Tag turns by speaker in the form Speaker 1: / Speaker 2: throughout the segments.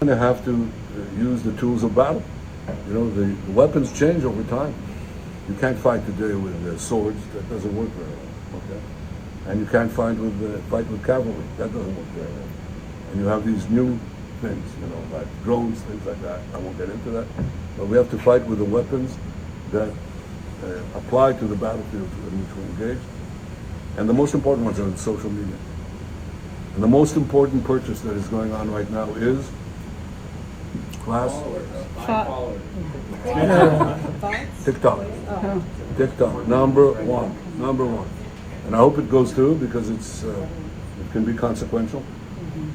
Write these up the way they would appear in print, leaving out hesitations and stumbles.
Speaker 1: going to have to use the tools of battle. You know, the weapons change over time. You can't fight today with swords. That doesn't work very well. Okay, and you can't fight with cavalry. That doesn't work very well. And you have these new things, you know, like drones, things like that. I won't get into that. But we have to fight with the weapons that apply to the battlefield in which we engage. And the most important ones are in social media. And the most important purchase that is going on right now is class TikTok. TikTok, number one. And I hope it goes through because it can be consequential.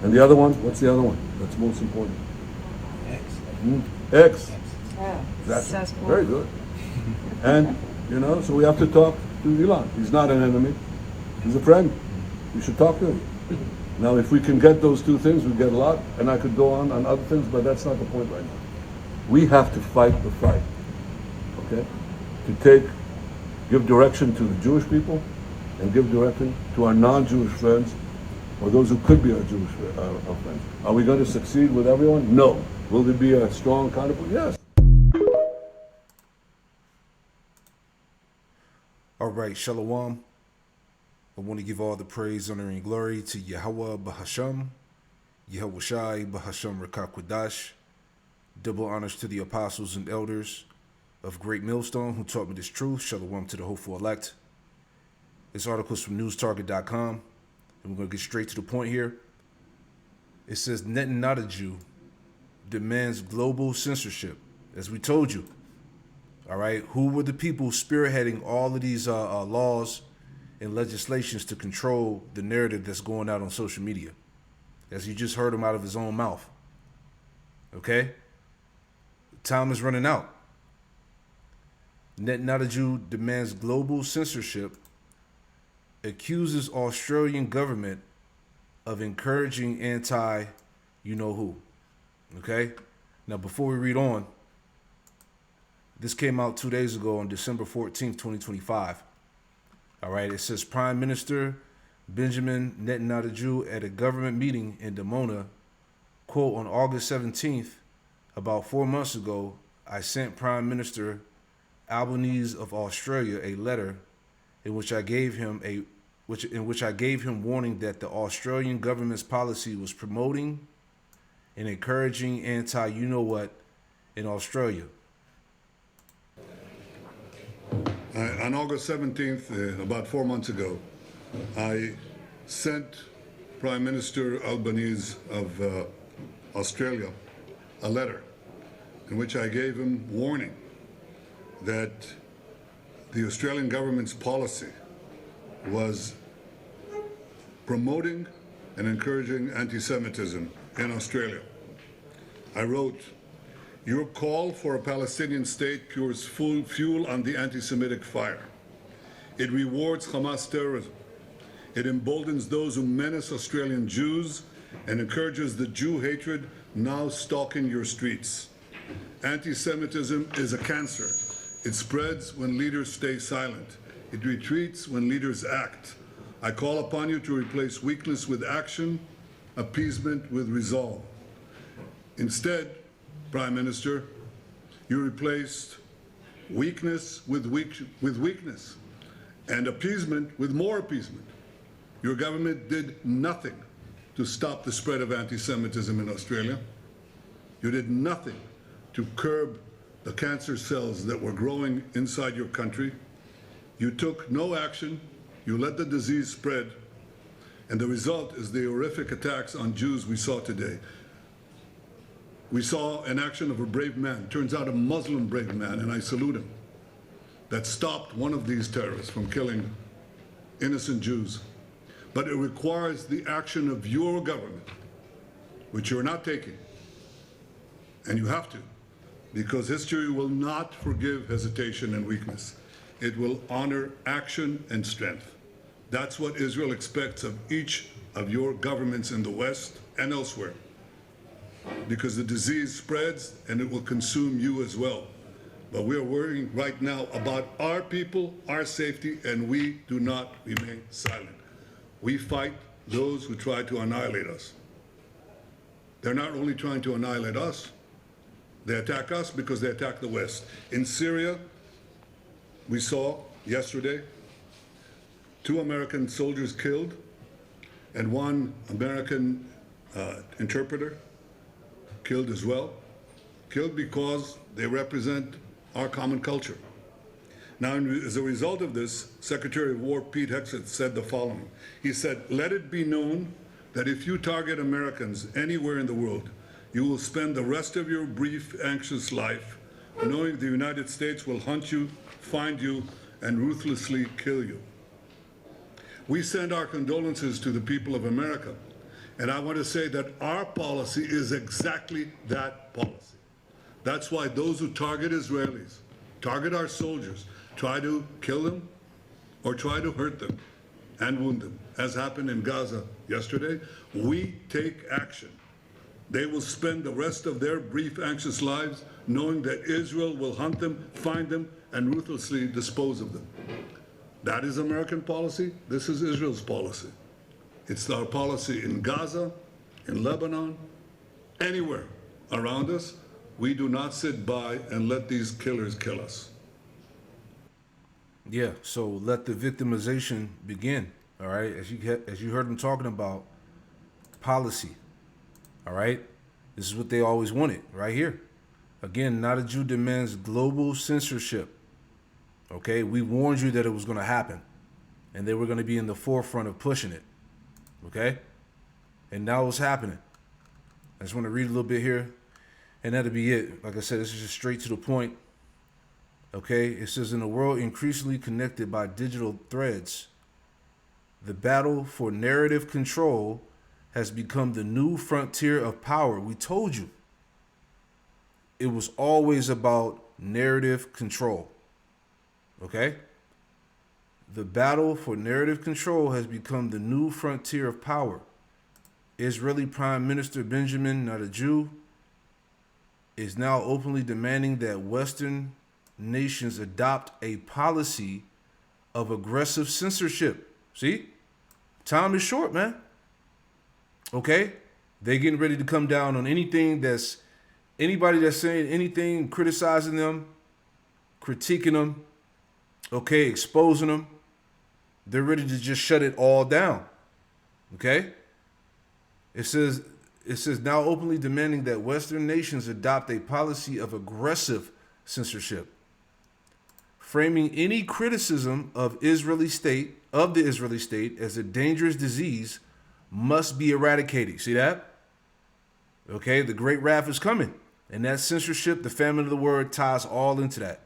Speaker 1: And the other one, what's the other one that's most important? X. That's very good. And, you know, so we have to talk to Elon. He's not an enemy. He's a friend. We should talk to him. Now, if we can get those two things, we get a lot. And I could go on other things, but that's not the point right now. We have to fight the fight, okay? To give direction to the Jewish people and give direction to our non-Jewish friends or those who could be our Jewish friends. Are we going to succeed with everyone? No. Will there be a strong counterpoint? Yes.
Speaker 2: All right, Shalom. I want to give all the praise, honor, and glory to Yahweh Bahasham, Yahweh Shai Bahasham Rakakwadash. Double honors to the apostles and elders of Great Millstone who taught me this truth. Shalom to the hopeful elect. This article is from newstarget.com, and we're going to get straight to the point here. It says, Netanyahu demands global censorship. As we told you, all right, who were the people spearheading all of these laws and legislations to control the narrative that's going out on social media? As you just heard him out of his own mouth. Okay? Time is running out. Netanyahu demands global censorship, accuses Australian government of encouraging anti-you-know-who. Okay? Now, before we read on, this came out 2 days ago on December 14th, 2025. All right, it says Prime Minister Benjamin Netanyahu at a government meeting in Dimona, quote, on August 17th, about 4 months ago, I sent Prime Minister Albanese of Australia a letter in which I gave him warning that the Australian government's policy was promoting and encouraging anti-you-know-what in Australia.
Speaker 1: On August 17th, about 4 months ago, I sent Prime Minister Albanese of Australia a letter in which I gave him warning that the Australian government's policy was promoting and encouraging anti-Semitism in Australia. I wrote, your call for a Palestinian state pours fuel on the anti-Semitic fire. It rewards Hamas terrorism. It emboldens those who menace Australian Jews and encourages the Jew hatred now stalking your streets. Anti-Semitism is a cancer. It spreads when leaders stay silent. It retreats when leaders act. I call upon you to replace weakness with action, appeasement with resolve. Instead, Prime Minister, you replaced weakness with weakness and appeasement with more appeasement. Your government did nothing to stop the spread of anti-Semitism in Australia. You did nothing to curb the cancer cells that were growing inside your country. You took no action. You let the disease spread. And the result is the horrific attacks on Jews we saw today. We saw an action of a brave man, turns out a Muslim brave man, and I salute him, that stopped one of these terrorists from killing innocent Jews. But it requires the action of your government, which you're not taking. And you have to, because history will not forgive hesitation and weakness. It will honor action and strength. That's what Israel expects of each of your governments in the West and elsewhere. Because the disease spreads and it will consume you as well. But we are worrying right now about our people, our safety, and we do not remain silent. We fight those who try to annihilate us. They're not only trying to annihilate us, they attack us because they attack the West. In Syria, we saw yesterday 2 American soldiers killed and 1 American interpreter killed as well. Killed because they represent our common culture. Now, as a result of this, Secretary of War Pete Hegseth said the following. He said, "Let it be known that if you target Americans anywhere in the world, you will spend the rest of your brief, anxious life knowing the United States will hunt you, find you, and ruthlessly kill you." We send our condolences to the people of America, and I want to say that our policy is exactly that policy. That's why those who target Israelis, target our soldiers, try to kill them or try to hurt them and wound them, as happened in Gaza yesterday, we take action. They will spend the rest of their brief, anxious lives knowing that Israel will hunt them, find them, and ruthlessly dispose of them. That is American policy. This is Israel's policy. It's our policy in Gaza, in Lebanon, anywhere around us. We do not sit by and let these killers kill us.
Speaker 2: Yeah, so let the victimization begin. All right, as you heard them talking about policy. All right, this is what they always wanted right here. Again, Not a Jew demands global censorship. Okay, we warned you that it was going to happen, and they were going to be in the forefront of pushing it. Okay, and now it's happening. I just want to read a little bit here, and that'll be it. Like I said, this is just straight to the point. Okay, it says, in a world increasingly connected by digital threads, the battle for narrative control has become the new frontier of power. We told you. It was always about narrative control. Okay? The battle for narrative control has become the new frontier of power. Israeli Prime Minister Benjamin, not a Jew, is now openly demanding that Western nations adopt a policy of aggressive censorship. See? Time is short, man. Okay? They're getting ready to come down on anybody that's saying anything, criticizing them, critiquing them, okay, exposing them. They're ready to just shut it all down. Okay? It says now openly demanding that Western nations adopt a policy of aggressive censorship, framing any criticism of the Israeli state as a dangerous disease must be eradicated. See that? Okay, the great wrath is coming. And that censorship, the famine of the word, ties all into that.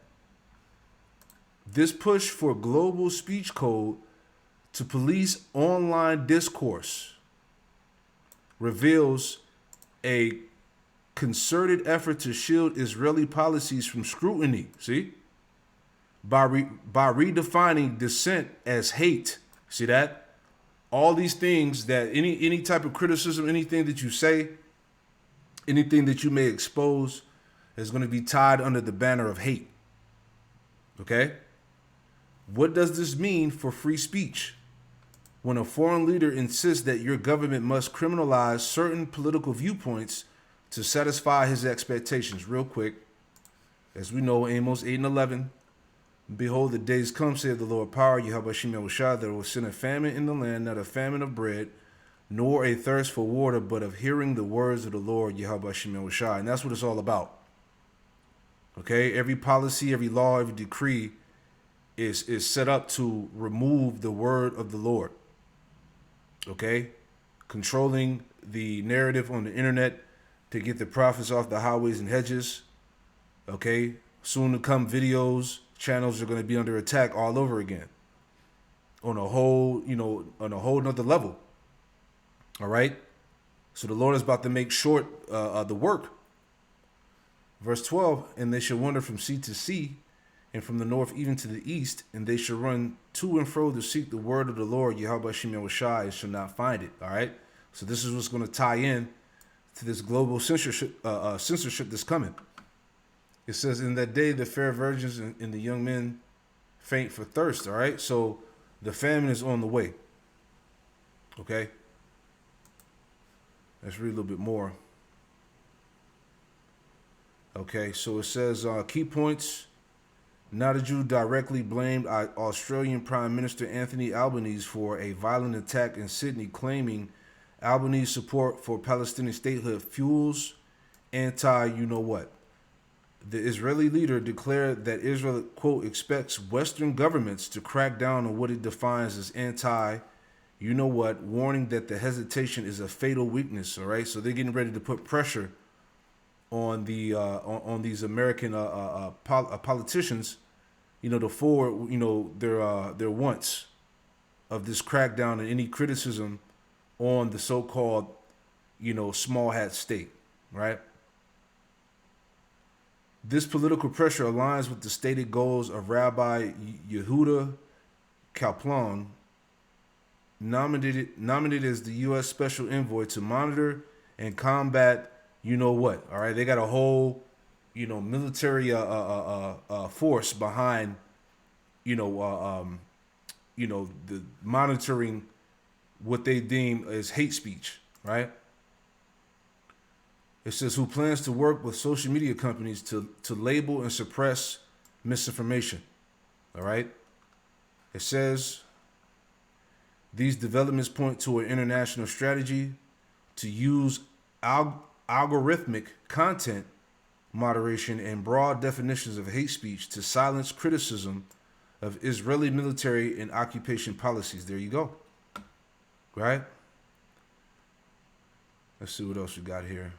Speaker 2: This push for global speech code to police online discourse reveals a concerted effort to shield Israeli policies from scrutiny. See? By redefining dissent as hate. See that? All these things that any type of criticism, anything that you say, anything that you may expose is going to be tied under the banner of hate. Okay? What does this mean for free speech? When a foreign leader insists that your government must criminalize certain political viewpoints to satisfy his expectations. Real quick, as we know, Amos 8 and 11, behold, the days come, saith the Lord power, Yahweh Shem Yahushua, that will send a famine in the land, not a famine of bread, nor a thirst for water, but of hearing the words of the Lord, Yahweh Shem Yahushua. And that's what it's all about. Okay? Every policy, every law, every decree is set up to remove the word of the Lord. Okay? Controlling the narrative on the internet to get the prophets off the highways and hedges. Okay? Soon to come videos, channels are going to be under attack all over again. On a whole nother level. All right? So the Lord is about to make short the work. Verse 12, and they shall wander from sea to sea, and from the north even to the east, and they shall run to and fro to seek the word of the Lord, Yahweh Shem Yahushua, and shall not find it. All right? So this is what's going to tie in to this global censorship that's coming. It says, in that day, the fair virgins and the young men faint for thirst. All right? So the famine is on the way. Okay? Let's read a little bit more. Okay, so it says key points. Nadaju directly blamed Australian Prime Minister Anthony Albanese for a violent attack in Sydney, claiming Albanese's support for Palestinian statehood fuels anti-you-know-what. The Israeli leader declared that Israel, quote, expects Western governments to crack down on what it defines as anti-you-know-what, warning that the hesitation is a fatal weakness, all right? So they're getting ready to put pressure on the on these American politicians, you know, to forward, you know, their wants of this crackdown and any criticism on the so-called, you know, small hat state, right? This political pressure aligns with the stated goals of Rabbi Yehuda Kaplan, nominated as the U.S. Special Envoy to monitor and combat, you know what? All right, they got a whole, you know, military force behind, you know, the monitoring what they deem as hate speech, right? It says who plans to work with social media companies to label and suppress misinformation. All right. It says these developments point to an international strategy to use algorithmic content moderation and broad definitions of hate speech to silence criticism of Israeli military and occupation policies. There you go. Right? Let's see what else we got here.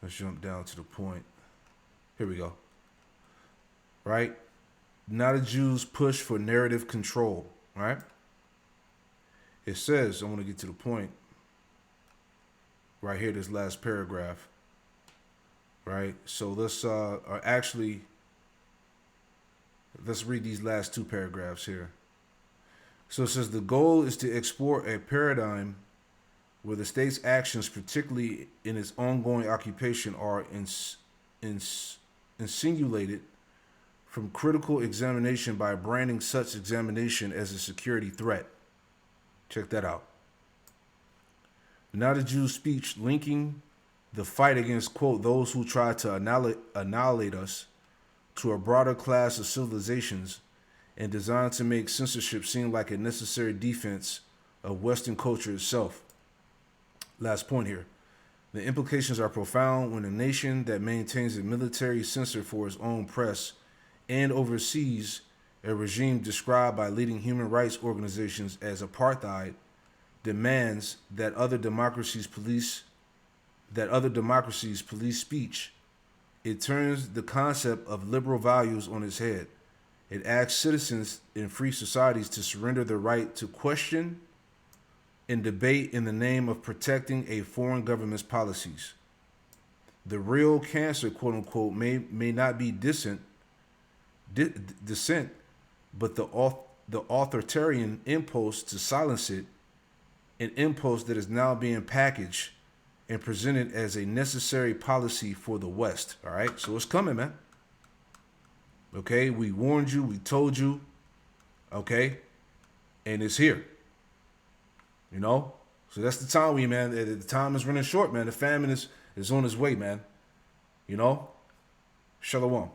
Speaker 2: Let's jump down to the point. Here we go. Right? Now the Jews push for narrative control. Right? It says, I want to get to the point. Right here, this last paragraph. Right? So let's let's read these last two paragraphs here. So it says the goal is to explore a paradigm where the state's actions, particularly in its ongoing occupation, are insinuated from critical examination by branding such examination as a security threat. Check that out. Now the Jews' speech linking the fight against, quote, those who try to annihilate us to a broader class of civilizations and designed to make censorship seem like a necessary defense of Western culture itself. Last point here. The implications are profound when a nation that maintains a military censor for its own press and oversees a regime described by leading human rights organizations as apartheid demands that other democracies police speech. It turns the concept of liberal values on its head. It asks citizens in free societies to surrender the right to question and debate in the name of protecting a foreign government's policies. The real cancer, quote unquote, may not be dissent, but the authoritarian impulse to silence it, an impulse that is now being packaged and presented as a necessary policy for the West. All right, so it's coming, man. Okay, we warned you, we told you, okay, and it's here. You know, so that's the time man. The time is running short, man. The famine is on its way, man. You know, Shalom.